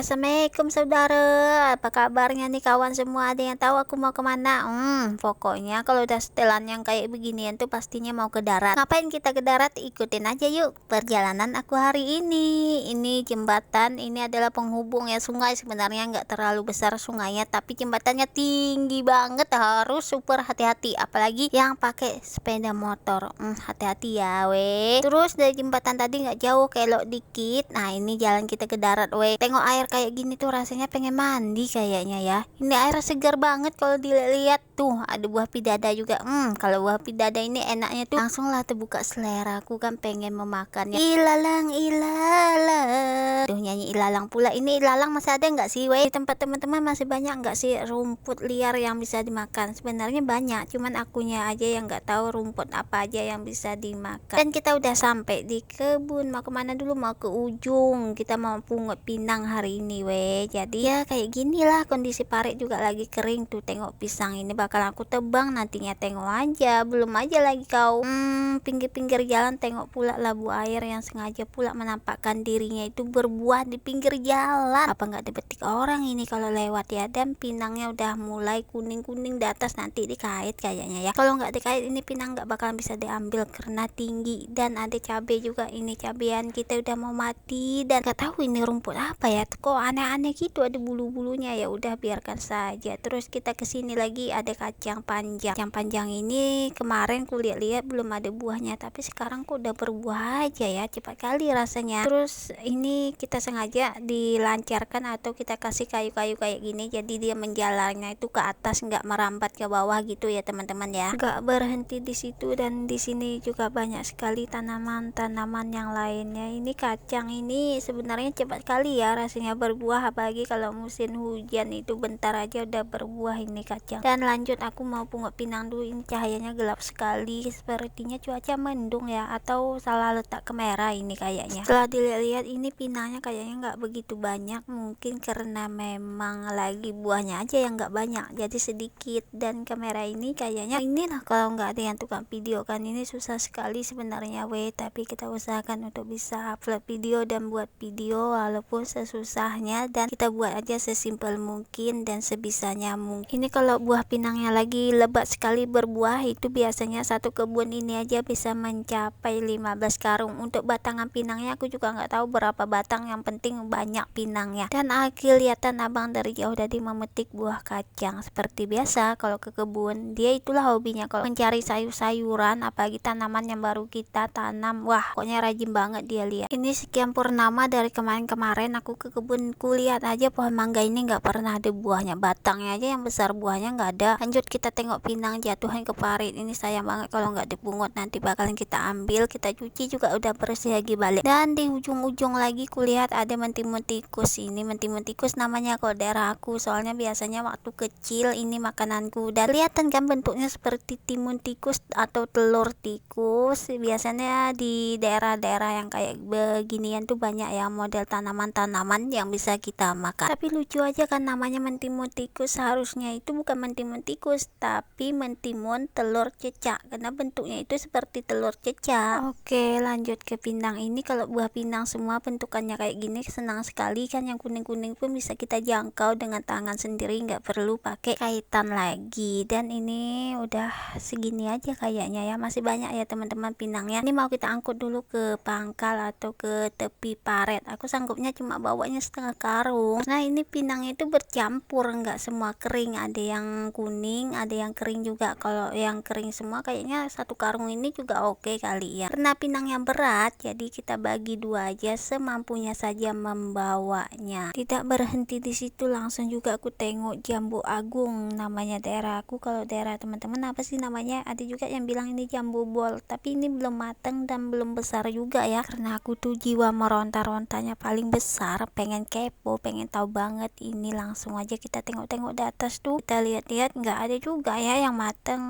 Assalamualaikum saudara, apa kabarnya nih kawan semua? Ada yang tahu aku mau kemana? Pokoknya kalau udah setelan yang kayak beginian tuh pastinya mau ke darat. Ngapain kita ke darat? Ikutin aja yuk perjalanan aku hari ini. Ini jembatan, ini adalah penghubung ya sungai. Sebenarnya nggak terlalu besar sungainya, tapi jembatannya tinggi banget, harus super hati-hati. Apalagi yang pakai sepeda motor. Hati-hati ya, weh. Terus dari jembatan tadi nggak jauh, kelok dikit. Nah ini jalan kita ke darat, weh. Tengok air kayak gini tuh rasanya pengen mandi kayaknya ya. Ini air segar banget kalau dilihat tuh. Ada buah pidada juga. Kalau buah pidada ini enaknya tuh langsung lah terbuka selera. Aku kan pengen memakannya. Ilalang ilalang. Tuh nyanyi ilalang pula. Ini ilalang masih ada nggak sih, weh? Di tempat teman-teman masih banyak nggak sih rumput liar yang bisa dimakan? Sebenarnya banyak, cuman akunya aja yang nggak tahu rumput apa aja yang bisa dimakan. Dan kita udah sampai di kebun. Mau kemana dulu? Mau ke ujung. Kita mau pungut pinang hari ini, weh. Jadi ya kayak gini lah kondisi parit juga lagi kering tuh. Tengok pisang ini bakal aku tebang nantinya, tengok aja. Belum aja lagi kau pinggir-pinggir jalan tengok pula labu air yang sengaja pula menampakkan dirinya itu berbuah di pinggir jalan. Apa nggak dipetik orang ini kalau lewat ya? Dan pinangnya udah mulai kuning-kuning di atas, nanti dikait kayaknya ya. Kalau nggak dikait ini pinang nggak bakalan bisa diambil karena tinggi. Dan ada cabai juga, ini cabean kita udah mau mati dan nggak tahu ini rumput apa ya, kok aneh-aneh gitu, ada bulu-bulunya. Ya udah biarkan saja. Terus kita kesini lagi ada kacang panjang. Kacang panjang ini kemarin kulihat-lihat belum ada buahnya, tapi sekarang kok udah berbuah aja ya, cepat kali rasanya. Terus ini kita sengaja dilancarkan atau kita kasih kayu-kayu kayak gini, jadi dia menjalarnya itu ke atas, nggak merambat ke bawah gitu ya teman-teman ya. Nggak berhenti di situ, dan di sini juga banyak sekali tanaman-tanaman yang lainnya. Ini kacang ini sebenarnya cepat kali ya rasanya berbuah, apalagi kalau musim hujan itu bentar aja udah berbuah ini kacang. Dan lanjut aku mau pungut pinang dulu. Ini cahayanya gelap sekali, sepertinya cuaca mendung ya, atau salah letak kamera ini kayaknya. Setelah dilihat-lihat ini pinangnya kayaknya nggak begitu banyak, mungkin karena memang lagi buahnya aja yang nggak banyak jadi sedikit. Dan kamera ini kayaknya inilah kalau nggak ada yang tukang video kan, ini susah sekali sebenarnya, weh. Tapi kita usahakan untuk bisa upload video dan buat video walaupun sesusahnya, dan kita buat aja sesimpel mungkin dan sebisanya mungkin. Ini kalau buah pinangnya lagi lebat sekali berbuah, itu biasanya satu kebun ini aja bisa mencapai 15 karung. Untuk batangan pinangnya aku juga nggak tahu berapa batang, yang penting banyak pinangnya. Dan kelihatan abang dari jauh tadi memetik buah kacang. Seperti biasa kalau ke kebun, dia itulah hobinya kalau mencari sayur-sayuran, apalagi tanaman yang baru kita tanam. Wah pokoknya rajin banget dia lihat. Ini sekian purnama dari kemarin-kemarin aku ke kebun, kulihat aja pohon mangga ini nggak pernah ada buahnya, batangnya aja yang besar, buahnya nggak ada. Lanjut kita tengok pinang jatuhan ke parit. Ini sayang banget kalau nggak dipungut, nanti bakalan kita ambil, kita cuci juga udah bersih lagi balik. Dan di ujung-ujung lagi kulihat ada mentimun tikus. Ini mentimun tikus namanya kalau daerah aku, soalnya biasanya waktu kecil ini makananku. Dan kelihatan kan bentuknya seperti timun tikus atau telur tikus. Biasanya di daerah-daerah yang kayak beginian tuh banyak ya model tanaman-tanaman yang bisa kita makan. Tapi lucu aja kan namanya mentimun tikus, seharusnya itu bukan mentimun tikus tapi mentimun telur cecak, karena bentuknya itu seperti telur cecak. Oke lanjut ke pinang. Ini kalau buah pinang semua bentukannya kayak gini senang sekali kan, yang kuning-kuning pun bisa kita jangkau dengan tangan sendiri, nggak perlu pakai kaitan lagi. Dan ini udah segini aja kayaknya ya, masih banyak ya teman-teman pinangnya. Ini mau kita angkut dulu ke pangkal atau ke tepi paret. Aku sanggupnya cuma bawanya setengah karung. Nah ini pinangnya itu bercampur, nggak semua kering, ada yang kuning ada yang kering juga. Kalau yang kering semua kayaknya satu karung ini juga oke kali ya, karena pinang yang berat jadi kita bagi dua aja semampunya saja membawanya. Tidak berhenti di situ, langsung juga aku tengok jambu agung namanya daerah aku. Kalau daerah teman-teman apa sih namanya? Ada juga yang bilang ini jambu bol, tapi ini belum matang dan belum besar juga ya, karena aku tuh jiwa meronta-rontanya paling besar, pengen kepo, pengen tahu banget. Ini langsung aja kita tengok-tengok di atas tuh, kita lihat-lihat nggak ada juga ya yang matang.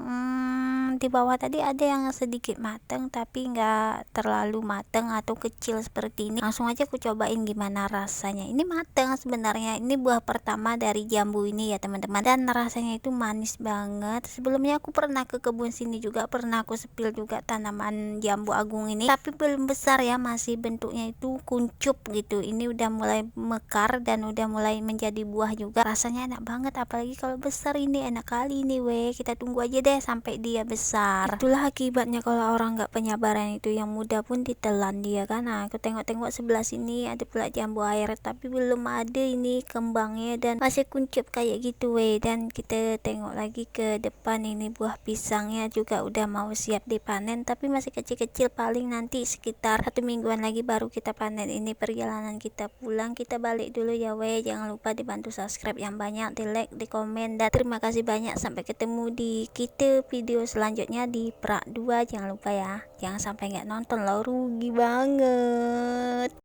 Di bawah tadi ada yang sedikit matang tapi nggak terlalu matang atau kecil seperti ini. Langsung aja aku cobain gimana rasanya. Ini matang sebenarnya, ini buah pertama dari jambu ini ya teman-teman, dan rasanya itu manis banget. Sebelumnya aku pernah ke kebun sini juga, pernah aku sepil juga tanaman jambu agung ini, tapi belum besar ya, masih bentuknya itu kuncup gitu. Ini udah mulai mekar dan udah mulai menjadi buah juga, rasanya enak banget. Apalagi kalau besar ini enak kali ini weh. Kita tunggu aja deh sampai dia besar. Itulah akibatnya kalau orang nggak penyabaran itu, yang muda pun ditelan dia kan. Nah, aku tengok-tengok sebelah sini ada pula jambu air, tapi belum ada ini kembangnya dan masih kuncup kayak gitu weh. Dan kita tengok lagi ke depan, ini buah pisangnya juga udah mau siap dipanen, tapi masih kecil-kecil, paling nanti sekitar 1 mingguan lagi baru kita panen. Ini perjalanan kita pulang, kita balik dulu ya weh. Jangan lupa dibantu subscribe yang banyak, di like, di komen, dan terima kasih banyak. Sampai ketemu di kita video selanjutnya di Prak 2. Jangan lupa ya, jangan sampai nggak nonton loh, rugi banget.